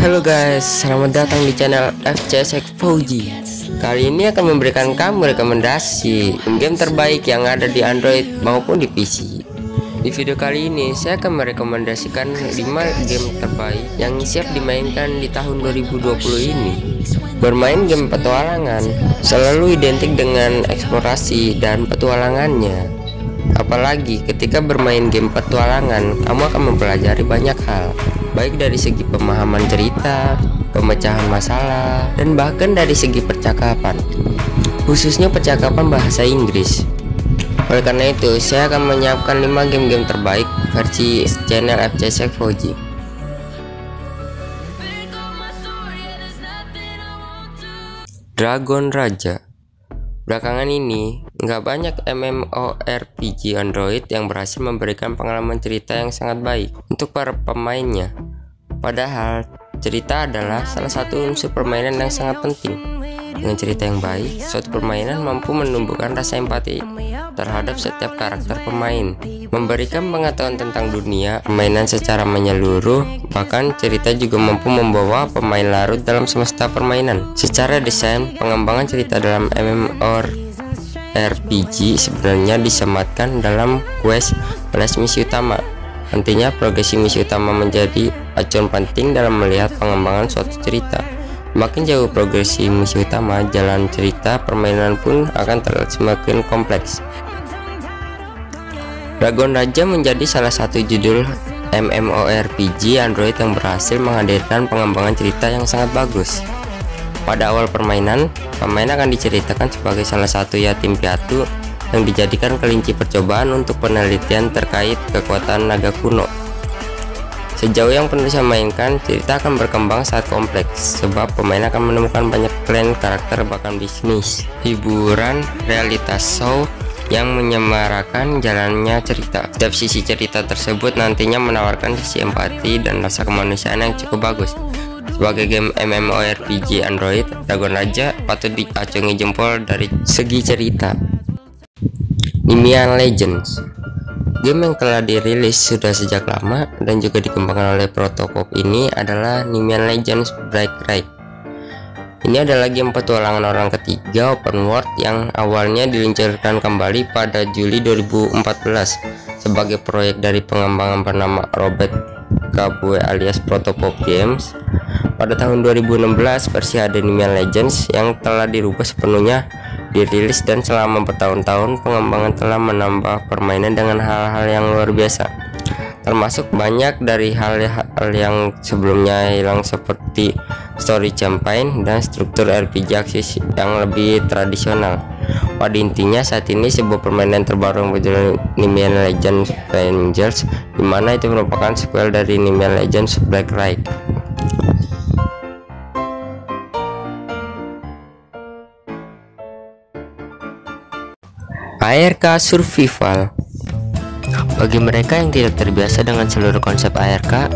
Halo guys, selamat datang di channel FCSX4G. Kali ini akan memberikan kamu rekomendasi game terbaik yang ada di Android maupun di PC. Di video kali ini saya akan merekomendasikan 5 game terbaik yang siap dimainkan di tahun 2020 ini. Bermain game petualangan selalu identik dengan eksplorasi dan petualangannya. Apalagi ketika bermain game petualangan, kamu akan mempelajari banyak hal, baik dari segi pemahaman cerita, pemecahan masalah, dan bahkan dari segi percakapan, khususnya percakapan bahasa Inggris. Oleh karena itu, saya akan menyiapkan 5 game-game terbaik versi channel FCSX4G. Dragon Raja. Belakangan ini, nggak banyak MMORPG Android yang berhasil memberikan pengalaman cerita yang sangat baik untuk para pemainnya. Padahal, cerita adalah salah satu unsur permainan yang sangat penting. Dengan cerita yang baik, suatu permainan mampu menumbuhkan rasa empati terhadap setiap karakter pemain, memberikan pengetahuan tentang dunia permainan secara menyeluruh. Bahkan cerita juga mampu membawa pemain larut dalam semesta permainan. Secara desain, pengembangan cerita dalam MMORPG sebenarnya disematkan dalam quest plus misi utama. Nantinya progresi misi utama menjadi acuan penting dalam melihat pengembangan suatu cerita. Makin jauh progresi misi utama, jalan cerita permainan pun akan terlihat semakin kompleks. Dragon Raja menjadi salah satu judul MMORPG Android yang berhasil menghadirkan pengembangan cerita yang sangat bagus. Pada awal permainan, pemain akan diceritakan sebagai salah satu yatim piatu yang dijadikan kelinci percobaan untuk penelitian terkait kekuatan naga kuno. Sejauh yang penulis mainkan, cerita akan berkembang saat kompleks, sebab pemain akan menemukan banyak klan, karakter, bahkan bisnis, hiburan, realitas show yang menyemarakan jalannya cerita. Setiap sisi cerita tersebut nantinya menawarkan sisi empati dan rasa kemanusiaan yang cukup bagus. Sebagai game MMORPG Android, Dragon Raja patut diacungi jempol dari segi cerita. Nemean Legends. Game yang telah dirilis sudah sejak lama dan juga dikembangkan oleh Protopop ini adalah Nemean Legends Break Right. Ini adalah game petualangan orang ketiga open world yang awalnya diluncurkan kembali pada Juli 2014 sebagai proyek dari pengembangan bernama Robert Kabue alias Protopop Games. Pada tahun 2016, versi HD Nemean Legends yang telah dirubah sepenuhnya dirilis, dan selama bertahun-tahun pengembangan telah menambah permainan dengan hal-hal yang luar biasa, termasuk banyak dari hal-hal yang sebelumnya hilang seperti story campaign dan struktur RPG aksis yang lebih tradisional. Pada intinya, saat ini sebuah permainan terbaru yang berjudul Nemean Legends Avengers, dimana itu merupakan sequel dari Nemean Legends Black Right. ARK Survival. Bagi mereka yang tidak terbiasa dengan seluruh konsep ARK,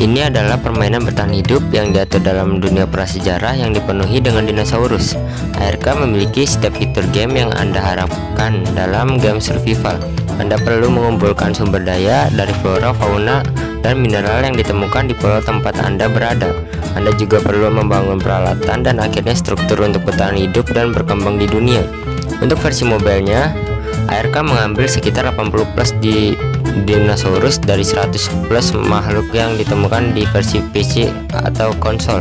ini adalah permainan bertahan hidup yang diatur dalam dunia prasejarah yang dipenuhi dengan dinosaurus. ARK memiliki setiap fitur game yang Anda harapkan dalam game survival. Anda perlu mengumpulkan sumber daya dari flora, fauna, dan mineral yang ditemukan di pulau tempat Anda berada. Anda juga perlu membangun peralatan dan akhirnya struktur untuk bertahan hidup dan berkembang di dunia. Untuk versi mobilenya, ARK mengambil sekitar 80 plus di dinosaurus dari 100 plus makhluk yang ditemukan di versi PC atau konsol.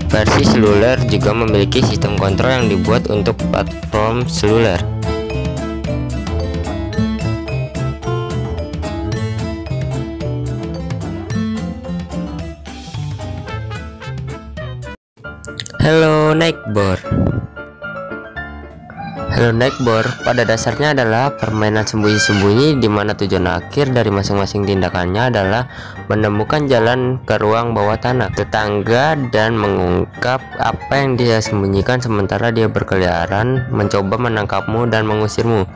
Versi seluler juga memiliki sistem kontrol yang dibuat untuk platform seluler. Hello Neighbor. Hello Neighbor pada dasarnya adalah permainan sembunyi-sembunyi di mana tujuan akhir dari masing-masing tindakannya adalah menemukan jalan ke ruang bawah tanah tetangga dan mengungkap apa yang dia sembunyikan sementara dia berkeliaran mencoba menangkapmu dan mengusirmu.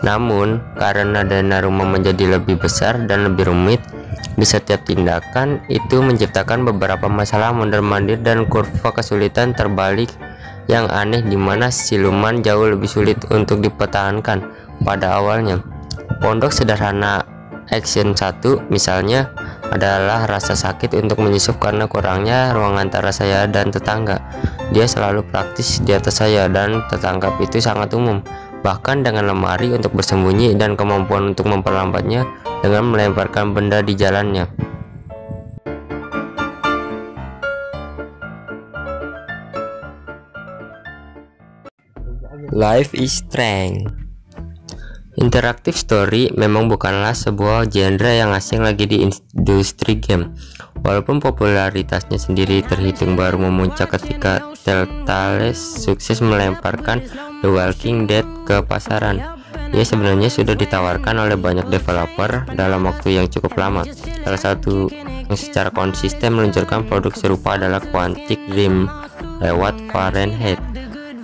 Namun karena dana rumah menjadi lebih besar dan lebih rumit, di setiap tindakan itu menciptakan beberapa masalah mondar-mandir dan kurva kesulitan terbalik yang aneh, dimana siluman jauh lebih sulit untuk dipertahankan pada awalnya. Pondok sederhana Action 1 misalnya adalah rasa sakit untuk menyusup karena kurangnya ruang antara saya dan tetangga. Dia selalu praktis di atas saya dan tertangkap itu sangat umum, bahkan dengan lemari untuk bersembunyi dan kemampuan untuk memperlambatnya dengan melemparkan benda di jalannya. Life is Strange. Interactive story memang bukanlah sebuah genre yang asing lagi di industri game. Walaupun popularitasnya sendiri terhitung baru memuncak ketika Telltale sukses melemparkan The Walking Dead ke pasaran. Ia sebenarnya sudah ditawarkan oleh banyak developer dalam waktu yang cukup lama. Salah satu yang secara konsisten meluncurkan produk serupa adalah Quantic Dream lewat Fahrenheit,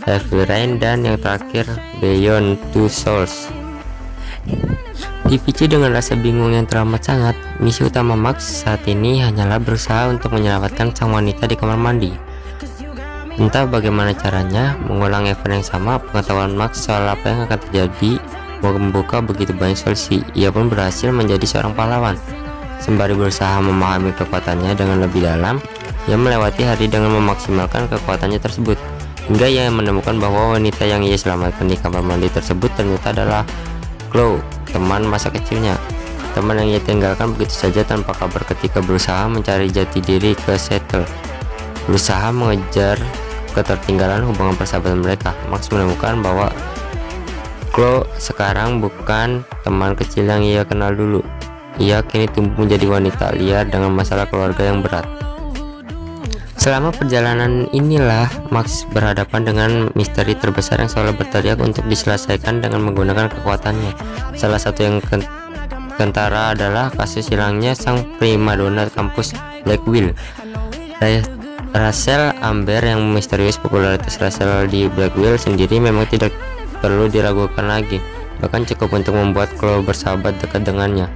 Heavy Rain, dan yang terakhir Beyond Two Souls. Dipicu dengan rasa bingung yang teramat sangat, misi utama Max saat ini hanyalah berusaha untuk menyelamatkan sang wanita di kamar mandi. Entah bagaimana caranya, mengulang event yang sama, pengetahuan Max soal apa yang akan terjadi membuka begitu banyak solusi. Ia pun berhasil menjadi seorang pahlawan. Sembari berusaha memahami kekuatannya dengan lebih dalam, ia melewati hari dengan memaksimalkan kekuatannya tersebut, hingga ia menemukan bahwa wanita yang ia selamatkan di kamar mandi tersebut ternyata adalah Chloe, teman masa kecilnya. Teman yang ia tinggalkan begitu saja tanpa kabar ketika berusaha mencari jati diri ke Seattle. Berusaha mengejar ketertinggalan hubungan persahabatan mereka, Max menemukan bahwa Chloe sekarang bukan teman kecil yang ia kenal dulu. Ia kini tumbuh menjadi wanita liar dengan masalah keluarga yang berat. Selama perjalanan inilah Max berhadapan dengan misteri terbesar yang selalu berteriak untuk diselesaikan dengan menggunakan kekuatannya. Salah satu yang kentara adalah kasus hilangnya sang primadona kampus Blackwell, Rachel Amber. Yang misterius popularitas Rachel di Blackwell sendiri memang tidak perlu diragukan lagi, bahkan cukup untuk membuat Chloe bersahabat dekat dengannya.